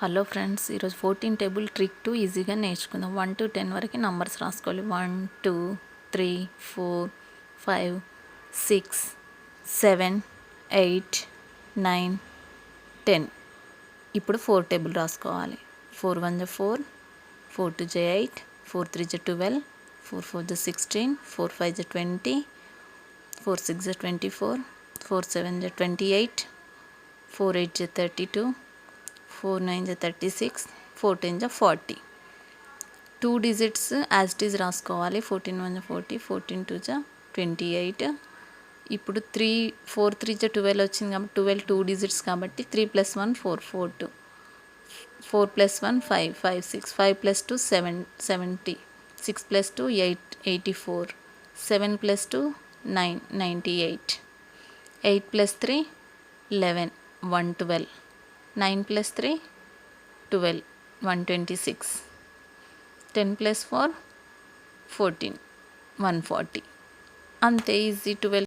Hello friends, ఈరోజు 14 table trick 2 ఈజీగా నేర్చుకుందాం. 1 to 10 వరకు నంబర్స్ రాసుకోవాలి. 1 2 3 4 5 6 7 8 9 10. ఇప్పుడు 4 టేబుల్ రాసుకోవాలి. 4 1 4, 4 2 8, 4 3 12, 4 4 16, 4 5 20, 4 6 24, 4 7 28, 4 8 32, 4 9 36, 4 10 40. 2 digits యాజ్ ఇట్ ఈజ్ రాసుకోవాలి. 14 1 40, 14 2 28. ఇప్పుడు 4 3 12 వచ్చింది కాబట్టి 12 2 digits కాబట్టి 3 + 1 4 4 2, 4 + 1 5 5 6, 5 + 2 7 70, 6 + 2 8 84, 7 + 2 9 98, 8 + 3 11 112, 9 + 3 12 126, 10 + 4 14 140. అంతే, ఈజీ. 12